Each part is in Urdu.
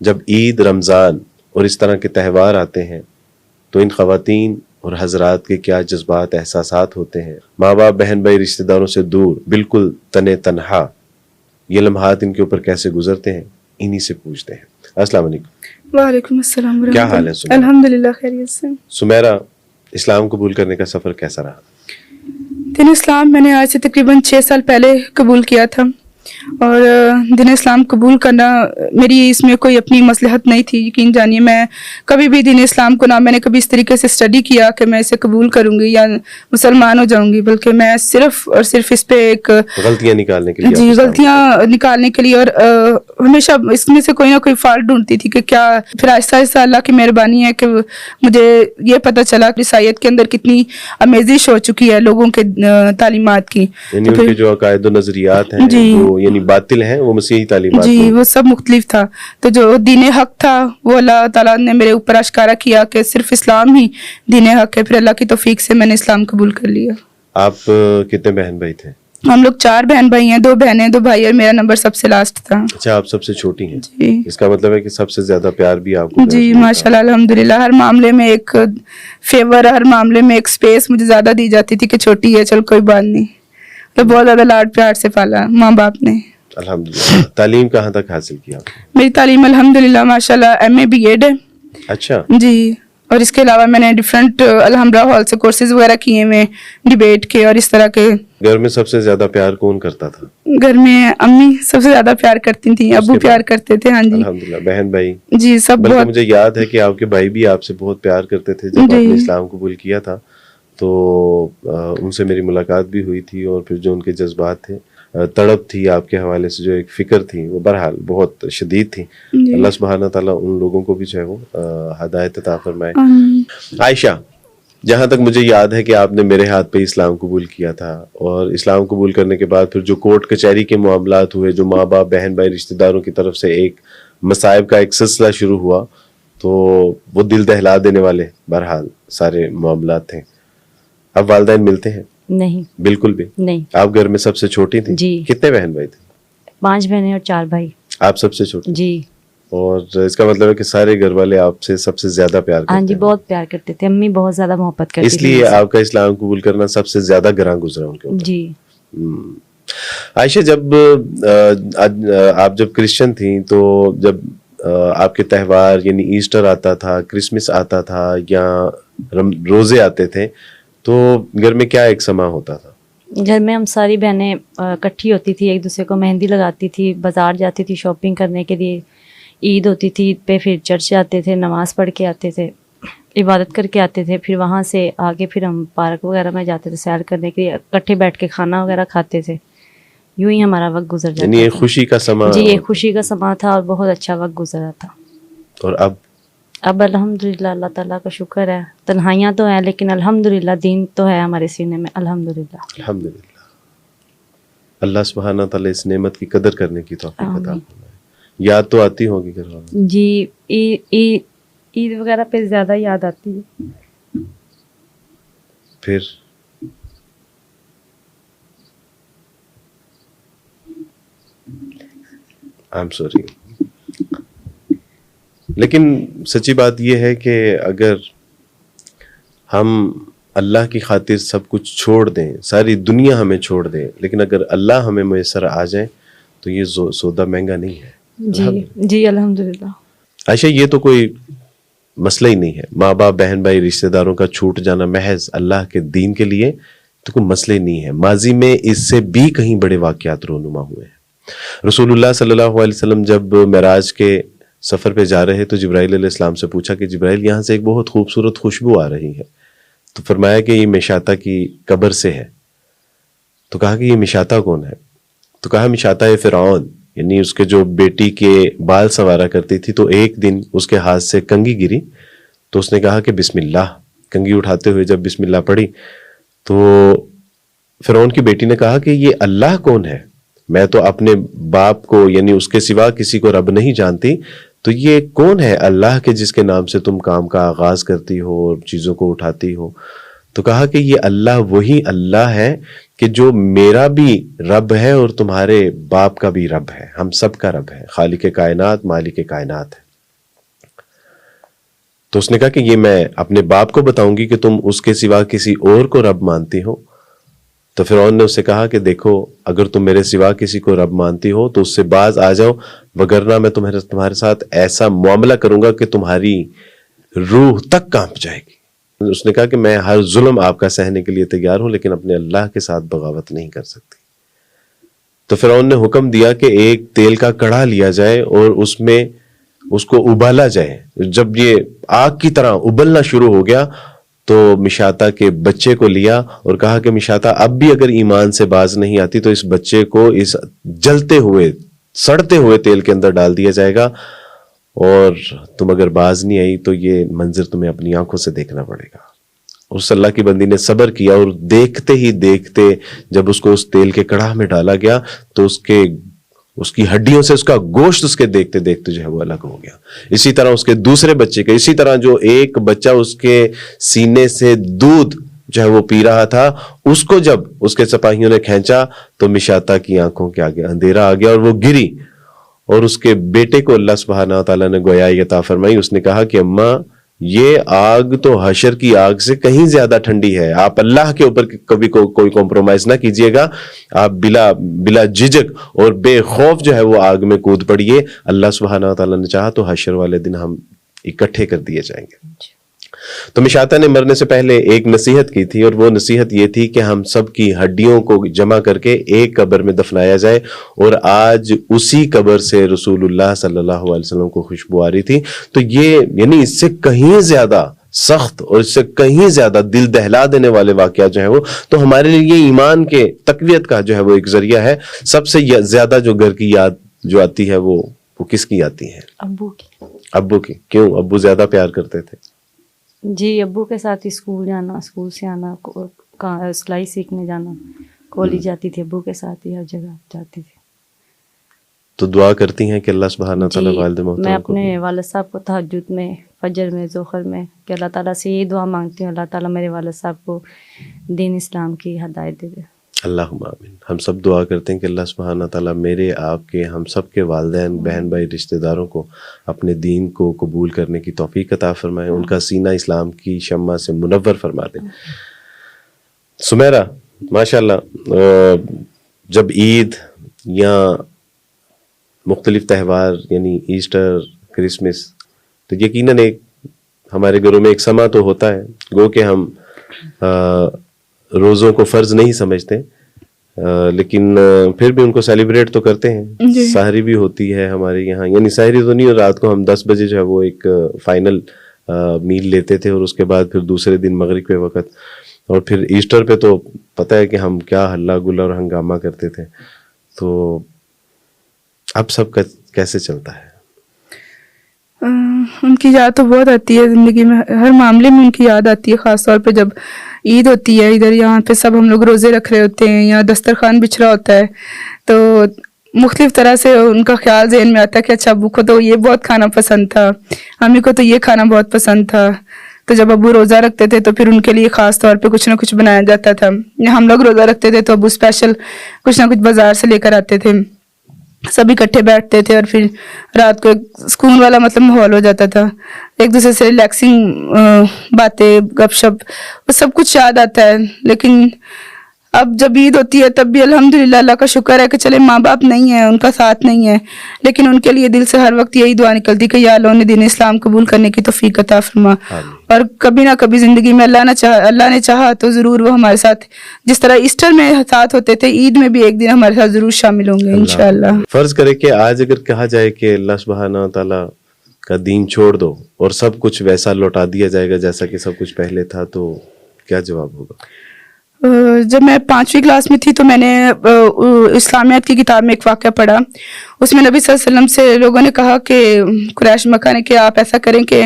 جب عید، رمضان اور اس طرح کے تہوار آتے ہیں تو ان خواتین اور حضرات کے کیا جذبات، احساسات ہوتے ہیں. ماں باپ، بہن بھائی، رشتہ داروں سے دور، بالکل تنہا، یہ لمحات ان کے اوپر کیسے گزرتے ہیں، انہی سے پوچھتے ہیں. السلام علیکم. وعلیکم السلام ورحمۃ اللہ. کیا حال ہے سمیرہ؟ الحمدللہ خیریت سے. سمیرہ، اسلام قبول کرنے کا سفر کیسا رہا؟ دین اسلام میں نے آج سے تقریباً 6 سال پہلے قبول کیا تھا، اور دین اسلام قبول کرنا میری اس میں کوئی اپنی مصلحت نہیں تھی. یقین جانیے میں کبھی بھی دین اسلام کو نہ میں نے کبھی اس طریقے سے اسٹڈی کیا کہ میں اسے قبول کروں گی یا مسلمان ہو جاؤں گی، بلکہ میں صرف اور صرف اس پہ ایک غلطیاں نکالنے کے لیے. جی، غلطیاں نکالنے کے لیے، اور ہمیشہ اس میں سے کوئی نہ کوئی فالٹ ڈھونڈتی تھی کہ کیا. پھر آہستہ آہستہ اللہ کی مہربانی ہے کہ مجھے یہ پتہ چلا کہ عیسائیت کے اندر کتنی آمیزش ہو چکی ہے لوگوں کے تعلیمات کی. یعنی ان کے جو عقائد و نظریات ہیں جو یعنی باطل ہیں وہ مسیحی تعلیمات جی وہ سب مختلف تھا. تو جو دین حق تھا وہ اللہ تعالیٰ نے میرے اوپر اشکارا کیا کہ صرف اسلام ہی دین حق ہے. پھر اللہ کی توفیق سے میں نے اسلام قبول کر لیا. آپ کتنے بہن بھائی تھے؟ ہم لوگ 4 بہن بھائی ہیں، 2 بہنیں 2 بھائی، اور میرا نمبر سب سے لاسٹ تھا. اچھا، آپ سب سے چھوٹی ہیں. جی، اس کا مطلب ہے کہ سب سے زیادہ پیار بھی آپ کو. جی ماشاءاللہ الحمدللہ. ہر معاملے میں ایک فیور، ہر معاملے میں ایک سپیس مجھے زیادہ دی جاتی تھی کہ چھوٹی ہے چل کوئی بات نہیں. تو بہت زیادہ لاڈ پیار سے پالا ماں باپ نے. الحمدللہ. تعلیم کہاں تک حاصل کیا؟ میری تعلیم الحمدللہ ماشاءاللہ MA BEd ہے. اچھا جی، اور اس کے علاوہ میں نے ڈفرینٹ الحمرہ ہال سے کورسز وغیرہ کیے میں ڈیبیٹ کے اور اس طرح کے. گھر میں سب سے زیادہ پیار کون کرتا تھا؟ گھر میں امی سب سے زیادہ پیار کرتی تھیں، ابو پیار کرتے تھے. ہاں جی الحمدللہ. بہن بھائی؟ جی سب بلکہ بہت. مجھے یاد ہے کہ آپ کے بھائی بھی آپ سے بہت پیار کرتے تھے. جب آپ نے اسلام قبول کیا تھا تو ان سے میری ملاقات بھی ہوئی تھی، اور پھر جو ان کے جذبات تھے، تڑپ تھی آپ کے حوالے سے، جو ایک فکر تھی، وہ بہرحال بہت شدید تھی. اللہ سبحانہ تعالیٰ ان لوگوں کو بھی جو ہے وہ ہدایت عطا فرمائے. عائشہ، جہاں تک مجھے یاد ہے کہ آپ نے میرے ہاتھ پہ اسلام قبول کیا تھا، اور اسلام قبول کرنے کے بعد پھر جو کورٹ کچہری کے معاملات ہوئے، جو ماں باپ، بہن بھائی، رشتہ داروں کی طرف سے ایک مصائب کا ایک سلسلہ شروع ہوا، تو وہ دل دہلا دینے والے بہرحال سارے معاملات تھے. اب والدین ملتے ہیں؟ نہیں، بالکل بھی نہیں. آپ گھر میں سب سے چھوٹی تھی؟ جی. کتنے بہن بھائی تھے؟ 5 بہنیں اور 4 بھائی. آپ سب سے چھوٹی؟ جی. اور اس کا مطلب ہے کہ سارے گھر والے آپ سے سب سے زیادہ پیار کرتے ہیں. ہاں جی، بہت پیار کرتے تھے. امی بہت زیادہ محبت کرتی تھی. اس لیے آپ کا اسلام قبول کرنا سب سے زیادہ گراں گزرا ان کے اوپر. جی. عائشہ، جب آپ جب کرسچن تھیں تو جب آپ کے تہوار یعنی ایسٹر آتا تھا، کرسمس آتا تھا، یا روزے آتے تھے، تو گھر میں کیا ایک سما ہوتا تھا؟ گھر میں ہم ساری بہنیں اکٹھی ہوتی تھی، ایک دوسرے کو مہندی لگاتی تھی، بازار جاتی تھی شاپنگ کرنے کے لیے. عید ہوتی تھی، عید پہ پھر چرچ جاتے تھے، نماز پڑھ کے آتے تھے، عبادت کر کے آتے تھے. پھر وہاں سے آگے پھر ہم پارک وغیرہ میں جاتے تھے سیر کرنے کے لیے، اکٹھے بیٹھ کے کھانا وغیرہ کھاتے تھے. یوں ہی ہمارا وقت گزر جاتا یعنی تھا. ایک خوشی کا سما. جی، ایک خوشی کا سما تھا اور بہت اچھا وقت گزرا تھا. اور اب الحمدللہ اللہ تعالیٰ کا شکر ہے. تنہائیاں تو ہیں لیکن الحمدللہ دین تو ہے ہمارے سینے میں. الحمدللہ. الحمدللہ. اللہ سبحانہ تعالیٰ اس نعمت کی قدر کرنے کی توفیق عطا فرمائے. یاد تو آتی ہوگی گھر والوں؟ جی، عید وغیرہ پہ زیادہ یاد آتی ہے. پھر I'm sorry. لیکن سچی بات یہ ہے کہ اگر ہم اللہ کی خاطر سب کچھ چھوڑ دیں، ساری دنیا ہمیں چھوڑ دے، لیکن اگر اللہ ہمیں میسر آ جائے تو یہ سودا مہنگا نہیں ہے. جی الحمدللہ. عائشہ، یہ تو کوئی مسئلہ ہی نہیں ہے. ماں باپ، بہن بھائی، رشتہ داروں کا چھوٹ جانا محض اللہ کے دین کے لیے تو کوئی مسئلہ ہی نہیں ہے. ماضی میں اس سے بھی کہیں بڑے واقعات رونما ہوئے ہیں. رسول اللہ صلی اللہ علیہ وسلم جب معراج کے سفر پہ جا رہے تو جبرائیل علیہ السلام سے پوچھا کہ جبرائیل، یہاں سے ایک بہت خوبصورت خوشبو آ رہی ہے. تو فرمایا کہ یہ مشاطہ کی قبر سے ہے. تو کہا کہ یہ مشاطہ کون ہے؟ تو کہا مشاطہ فرعون، یعنی اس کے جو بیٹی کے بال سنوارا کرتی تھی. تو ایک دن اس کے ہاتھ سے کنگھی گری تو اس نے کہا کہ بسم اللہ. کنگھی اٹھاتے ہوئے جب بسم اللہ پڑھی تو فرعون کی بیٹی نے کہا کہ یہ اللہ کون ہے؟ میں تو اپنے باپ کو یعنی اس کے سوا کسی کو رب نہیں جانتی، تو یہ کون ہے اللہ کے جس کے نام سے تم کام کا آغاز کرتی ہو اور چیزوں کو اٹھاتی ہو؟ تو کہا کہ یہ اللہ وہی اللہ ہے کہ جو میرا بھی رب ہے اور تمہارے باپ کا بھی رب ہے، ہم سب کا رب ہے، خالق کائنات، مالک کائنات ہے. تو اس نے کہا کہ یہ میں اپنے باپ کو بتاؤں گی کہ تم اس کے سوا کسی اور کو رب مانتی ہو؟ تو فرعون نے اسے کہا کہ دیکھو اگر تم میرے سوا کسی کو رب مانتی ہو تو اس سے باز آ جاؤ، وگرنہ میں تمہارے ساتھ ایسا معاملہ کروں گا کہ تمہاری روح تک کانپ جائے گی۔ اس نے کہا کہ میں ہر ظلم آپ کا سہنے کے لیے تیار ہوں، لیکن اپنے اللہ کے ساتھ بغاوت نہیں کر سکتی۔ تو فرعون نے حکم دیا کہ ایک تیل کا کڑھا لیا جائے اور اس میں اس کو ابالا جائے۔ جب یہ آگ کی طرح ابلنا شروع ہو گیا تو مشاطہ کے بچے کو لیا اور کہا کہ مشاطہ اب بھی اگر ایمان سے باز نہیں آتی تو اس بچے کو اس جلتے ہوئے سڑتے ہوئے تیل کے اندر ڈال دیا جائے گا، اور تم اگر باز نہیں آئی تو یہ منظر تمہیں اپنی آنکھوں سے دیکھنا پڑے گا۔ اس اللہ کی بندی نے صبر کیا اور دیکھتے ہی دیکھتے جب اس کو اس تیل کے کڑاہ میں ڈالا گیا تو اس کی ہڈیوں سے اس کا گوشت اس کے دیکھتے دیکھتے جو ہے وہ الگ ہو گیا۔ اسی طرح اس کے دوسرے بچے کا، اسی طرح جو ایک بچہ اس کے سینے سے دودھ جو ہے وہ پی رہا تھا، اس کو جب اس کے سپاہیوں نے کھینچا تو مشاطہ کی آنکھوں کے آگے اندھیرا آ گیا اور وہ گری، اور اس کے بیٹے کو اللہ سبحانہ تعالیٰ نے گویا عطا فرمائی۔ اس نے کہا کہ اماں یہ آگ تو حشر کی آگ سے کہیں زیادہ ٹھنڈی ہے، آپ اللہ کے اوپر کبھی کوئی کمپرومائز نہ کیجئے گا، آپ بلا جھجک اور بے خوف جو ہے وہ آگ میں کود پڑیے، اللہ سبحانہ تعالیٰ نے چاہا تو حشر والے دن ہم اکٹھے کر دیے جائیں گے۔ تو مشاطہ نے مرنے سے پہلے ایک نصیحت کی تھی، اور وہ نصیحت یہ تھی کہ ہم سب کی ہڈیوں کو جمع کر کے ایک قبر میں دفنایا جائے، اور آج اسی قبر سے رسول اللہ صلی اللہ علیہ وسلم کو خوشبو آ رہی تھی۔ تو یہ یعنی اس سے کہیں زیادہ سخت اور اس سے کہیں زیادہ دل دہلا دینے والے واقعات جو ہیں وہ تو ہمارے لیے یہ ایمان کے تقویت کا جو ہے وہ ایک ذریعہ ہے۔ سب سے زیادہ جو گھر کی یاد جو آتی ہے وہ کس کی آتی ہے؟ ابو کی۔ کیوں؟ ابو زیادہ پیار کرتے تھے؟ جی، ابو کے ساتھ اسکول جانا، اسکول سے آنا، سلائی سیکھنے جانا، کالج جاتی تھی، ابو کے ساتھ ہی ہر جگہ جاتی تھی۔ تو دعا کرتی ہیں کہ اللہ سبحانہ تعالیٰ والد محترم میں اپنے والد صاحب کو تہجد میں، فجر میں، ظہر میں کہ اللہ تعالیٰ سے یہ دعا مانگتی ہوں اللہ تعالیٰ میرے والد صاحب کو دین اسلام کی ہدایت دے دے۔ اللہم آمین۔ ہم سب دعا کرتے ہیں کہ اللہ سبحانہ تعالیٰ میرے، آپ کے، ہم سب کے والدین، بہن بھائی، رشتہ داروں کو اپنے دین کو قبول کرنے کی توفیق عطا فرمائے، ان کا سینہ اسلام کی شمع سے منور فرما دے۔ سمیرہ، ماشاءاللہ جب عید یا مختلف تہوار یعنی ایسٹر، کرسمس، تو یقیناً ایک ہمارے گھروں میں ایک سما تو ہوتا ہے، گو کہ ہم روزوں کو فرض نہیں سمجھتے، لیکن پھر بھی ان کو سیلیبریٹ تو کرتے ہیں۔ سحری بھی ہوتی ہے ہمارے یہاں، یعنی سحری تو نہیں، اور رات کو ہم 10 بجے جو ہے وہ ایک فائنل میل لیتے تھے، اور اس کے بعد پھر دوسرے دن مغرب کے وقت، اور پھر ایسٹر پہ تو پتہ ہے کہ ہم کیا ہلا گلا اور ہنگامہ کرتے تھے۔ تو اب سب کا کیسے چلتا ہے؟ ان کی یاد تو بہت آتی ہے زندگی میں، ہر معاملے میں ان کی یاد آتی ہے، خاص طور پہ جب عید ہوتی ہے، ادھر یہاں پہ سب ہم لوگ روزے رکھ رہے ہوتے ہیں یا دسترخوان بچھ رہا ہوتا ہے، تو مختلف طرح سے ان کا خیال ذہن میں آتا ہے کہ اچھا ابو کو تو یہ بہت کھانا پسند تھا، امی کو تو یہ کھانا بہت پسند تھا۔ تو جب ابو روزہ رکھتے تھے تو پھر ان کے لیے خاص طور پہ کچھ نہ کچھ بنایا جاتا تھا، یا ہم لوگ روزہ رکھتے تھے تو ابو اسپیشل کچھ نہ کچھ بازار سے لے کر آتے تھے، سب اکٹھے بیٹھتے تھے، اور پھر رات کو ایک سکون والا ماحول ہو جاتا تھا، ایک دوسرے سے ریلیکسنگ باتیں، گپ شپ، وہ سب کچھ یاد آتا ہے۔ لیکن اب جب عید ہوتی ہے تب بھی الحمدللہ اللہ کا شکر ہے کہ چلے ماں باپ نہیں ہیں، ان کا ساتھ نہیں ہے، لیکن ان کے لیے دل سے ہر وقت یہی دعا نکلتی کہ یا اللہ انہیں دین اسلام قبول کرنے کی توفیق عطا فرما، اور کبھی نہ کبھی زندگی میں اللہ نے چاہا تو ضرور وہ ہمارے ساتھ، جس طرح ایسٹر میں ساتھ ہوتے تھے، عید میں بھی ایک دن ہمارے ساتھ ضرور شامل ہوں گے انشاءاللہ۔ فرض کرے کہ آج اگر کہا جائے کہ اللہ سبحانہ تعالیٰ کا دین چھوڑ دو اور سب کچھ ویسا لوٹا دیا جائے گا جیسا کہ سب کچھ پہلے تھا، تو کیا جواب ہوگا؟ جب میں 5ویں کلاس میں تھی تو میں نے اسلامیات کی کتاب میں ایک واقعہ پڑھا، اس میں نبی صلی اللہ علیہ وسلم سے لوگوں نے کہا کہ قریش مکہ نے کہ آپ ایسا کریں کہ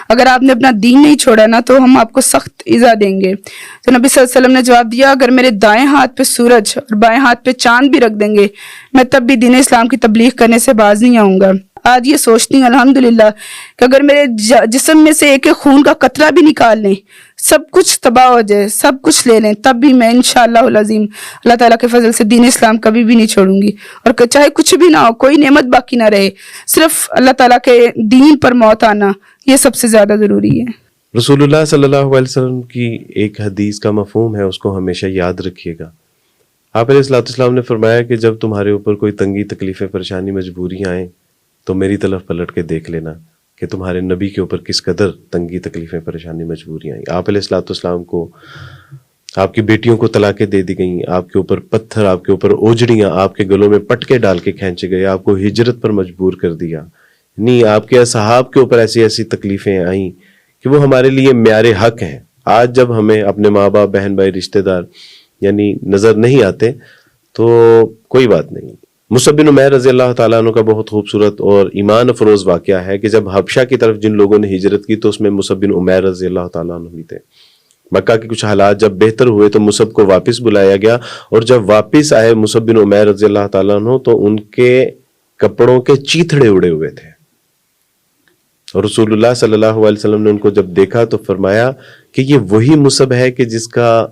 اگر آپ نے اپنا دین نہیں چھوڑا نا تو ہم آپ کو سخت ایذا دیں گے۔ تو نبی صلی اللہ علیہ وسلم نے جواب دیا اگر میرے دائیں ہاتھ پہ سورج اور بائیں ہاتھ پہ چاند بھی رکھ دیں گے میں تب بھی دین اسلام کی تبلیغ کرنے سے باز نہیں آؤں گا۔ آج یہ سوچتی ہوں الحمدللہ کہ اگر میرے جسم میں سے ایک خون کا قطرہ بھی نکال لیں, سب کچھ تباہ ہو جائے, سب کچھ لے لیں, تب بھی میں انشاءاللہ العظیم اللہ تعالیٰ کے فضل سے دین اسلام کبھی بھی نہیں چھوڑوں گی. اور چاہے کچھ بھی نہ ہو, کوئی نعمت باقی نہ رہے, صرف اللہ تعالیٰ کے دین پر موت آنا یہ سب سے زیادہ ضروری ہے. رسول اللہ صلی اللہ علیہ وسلم کی ایک حدیث کا مفہوم ہے, اس کو ہمیشہ یاد رکھیے گا. آپ علیہ الصلوۃ والسلام نے فرمایا کہ جب تمہارے اوپر کوئی تنگی, تکلیفیں, پریشانی, مجبوریاں آئیں تو میری طرف پلٹ کے دیکھ لینا کہ تمہارے نبی کے اوپر کس قدر تنگی, تکلیفیں, پریشانی, مجبوریاں آئیں. آپ علیہ الصلوۃ والسلام کو آپ کی بیٹیوں کو طلاقیں دے دی گئیں, آپ کے اوپر پتھر, آپ کے اوپر اوجڑیاں, آپ کے گلوں میں پٹکے ڈال کے کھینچے گئے, آپ کو ہجرت پر مجبور کر دیا. نہیں, آپ کے اصحاب کے اوپر ایسی ایسی تکلیفیں آئیں کہ وہ ہمارے لیے معیار حق ہیں. آج جب ہمیں اپنے ماں باپ, بہن بھائی, رشتہ دار یعنی نظر نہیں آتے تو کوئی بات نہیں. مصعب بن عمیر رضی اللہ تعالیٰ عنہ کا بہت خوبصورت اور ایمان افروز واقعہ ہے کہ جب حبشہ کی طرف جن لوگوں نے ہجرت کی تو اس میں مصعب بن عمیر رضی اللہ تعالیٰ عنہ بھی تھے. مکہ کے کچھ حالات جب بہتر ہوئے تو مصعب کو واپس بلایا گیا, اور جب واپس آئے مصعب بن عمیر رضی اللہ تعالیٰ عنہ تو ان کے کپڑوں کے چیتھڑے اڑے ہوئے تھے. اور رسول اللہ صلی اللہ علیہ وسلم نے ان کو جب دیکھا تو فرمایا کہ یہ وہی مصعب ہے کہ جس کا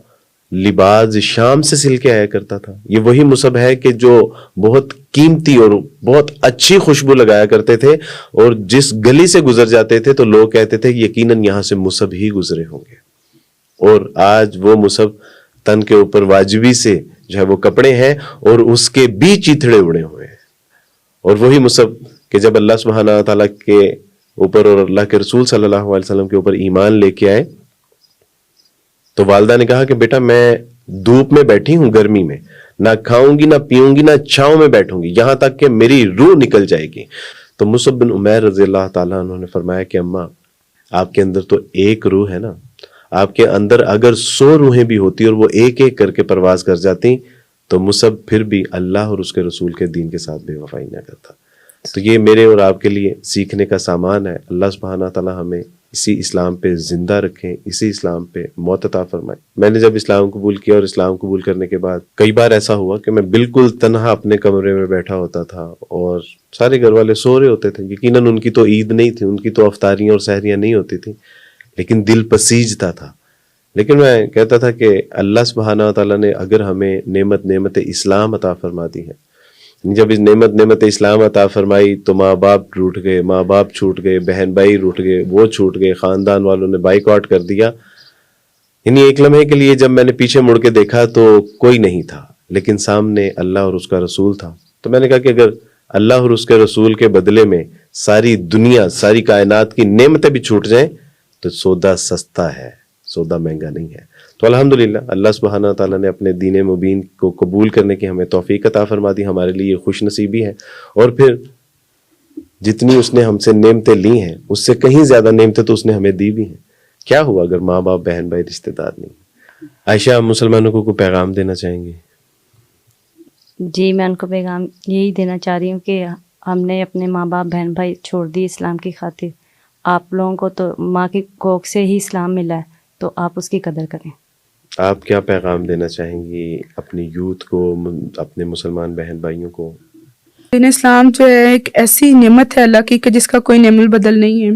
لباس شام سے سل کے آیا کرتا تھا, یہ وہی مصعب ہے کہ جو بہت قیمتی اور بہت اچھی خوشبو لگایا کرتے تھے, اور جس گلی سے گزر جاتے تھے تو لوگ کہتے تھے یقیناً یہاں سے مصعب ہی گزرے ہوں گے. اور آج وہ مصعب تن کے اوپر واجبی سے جو ہے وہ کپڑے ہیں اور اس کے بھی چیتھڑے اڑے ہوئے ہیں. اور وہی مصعب کہ جب اللہ سبحانہ تعالیٰ کے اوپر اور اللہ کے رسول صلی اللہ علیہ وسلم کے اوپر ایمان لے کے آئے تو والدہ نے کہا کہ بیٹا میں دھوپ میں بیٹھی ہوں, گرمی میں, نہ کھاؤں گی, نہ پیوں گی, نہ چھاؤں میں بیٹھوں گی, یہاں تک کہ میری روح نکل جائے گی. تو مصعب بن عمیر رضی اللہ تعالیٰ عنہ نے فرمایا کہ اماں آپ کے اندر تو ایک روح ہے نا, آپ کے اندر اگر 100 روحیں بھی ہوتی اور وہ ایک ایک کر کے پرواز کر جاتی تو مصعب پھر بھی اللہ اور اس کے رسول کے دین کے ساتھ بے وفائی نہ کرتا. تو یہ میرے اور آپ کے لیے سیکھنے کا سامان ہے. اللہ سبحانہ تعالیٰ ہمیں اسی اسلام پہ زندہ رکھیں, اسی اسلام پہ موت عطا فرمائے. میں نے جب اسلام قبول کیا اور اسلام قبول کرنے کے بعد کئی بار ایسا ہوا کہ میں بالکل تنہا اپنے کمرے میں بیٹھا ہوتا تھا اور سارے گھر والے سو رہے ہوتے تھے. یقیناً ان کی تو عید نہیں تھی, ان کی تو افطاریاں اور سحریاں نہیں ہوتی تھیں, لیکن دل پسیجتا تھا. لیکن میں کہتا تھا کہ اللہ سبحانہ تعالیٰ نے اگر ہمیں نعمت اسلام عطا فرما دی ہے, جب اس نعمت اسلام عطا فرمائی تو ماں باپ روٹ گئے, ماں باپ چھوٹ گئے, بہن بھائی روٹ گئے, وہ چھوٹ گئے, خاندان والوں نے بائیک آؤٹ کر دیا. یعنی ایک لمحے کے لیے جب میں نے پیچھے مڑ کے دیکھا تو کوئی نہیں تھا, لیکن سامنے اللہ اور اس کا رسول تھا. تو میں نے کہا کہ اگر اللہ اور اس کے رسول کے بدلے میں ساری دنیا, ساری کائنات کی نعمتیں بھی چھوٹ جائیں تو سودا سستا ہے, سودا مہنگا نہیں ہے. تو الحمدللہ اللہ سبحانہ تعالیٰ نے اپنے دین مبین کو قبول کرنے کی ہمیں توفیق عطا فرما دی. ہمارے لیے خوش نصیبی ہے, اور پھر جتنی اس نے ہم سے نعمتیں لی ہیں اس سے کہیں زیادہ نعمتیں تو اس نے ہمیں دی بھی ہیں. کیا ہوا اگر ماں باپ, بہن بھائی, رشتہ دار نہیں. عائشہ, آپ مسلمانوں کو کوئی پیغام دینا چاہیں گے؟ جی, میں ان کو پیغام یہی دینا چاہ رہی ہوں کہ ہم نے اپنے ماں باپ, بہن بھائی چھوڑ دی اسلام کی خاطر. آپ لوگوں کو تو ماں کی کوکھ سے ہی اسلام ملا ہے, تو آپ اس کی قدر کریں. آپ کیا پیغام دینا چاہیں گی اپنی یوتھ کو, اپنے مسلمان بہن بھائیوں کو؟ دین اسلام جو ہے ایک ایسی نعمت ہے اللہ کی کہ جس کا کوئی نعمت بدل نہیں ہے.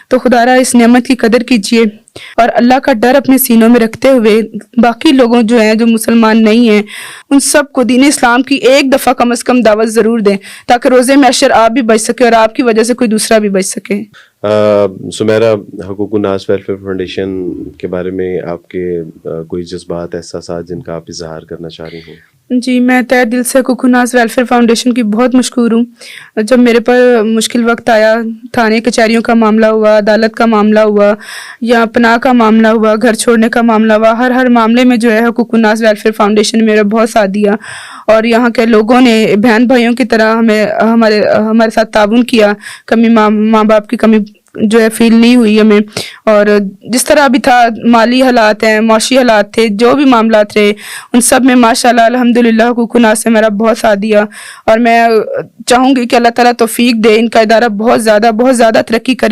تو خدا را اس نعمت کی قدر کیجیے اور اللہ کا ڈر اپنے سینوں میں رکھتے ہوئے باقی لوگوں جو ہیں جو مسلمان نہیں ہیں ان سب کو دین اسلام کی ایک دفعہ کم از کم دعوت ضرور دیں, تاکہ روزے محشر آپ بھی بچ سکے اور آپ کی وجہ سے کوئی دوسرا بھی بچ سکے. سمیرہ, حقوق الناس ویلفیئر فاؤنڈیشن کے بارے میں آپ کے کوئی جذبات, احساسات جن کا آپ اظہار کرنا چاہ رہی ہیں؟ جی, میں تہہ دل سے حقوق الناس ویلفیئر فاؤنڈیشن کی بہت مشکور ہوں. جب میرے پر مشکل وقت آیا, تھانے کچہریوں کا معاملہ ہوا, عدالت کا معاملہ ہوا, یا پناہ کا معاملہ ہوا, گھر چھوڑنے کا معاملہ ہوا, ہر معاملے میں جو ہے حقوق الناس ویلفیئر فاؤنڈیشن نے میرا بہت ساتھ دیا. اور یہاں کے لوگوں نے بہن بھائیوں کی طرح ہمارے ساتھ تعاون کیا. کمی ماں باپ کی کمی جو ہے فیل نہیں ہوئی ہمیں. اور جس طرح بھی تھا, مالی حالات ہیں, معاشی حالات تھے, جو بھی معاملات رہے, ان سب میں ماشاءاللہ الحمدللہ حقوق الناس سے میرا بہت ساتھ دیا. اور میں چاہوں گی کہ اللہ تعالیٰ توفیق دے, ان کا ادارہ بہت زیادہ ترقی کرے.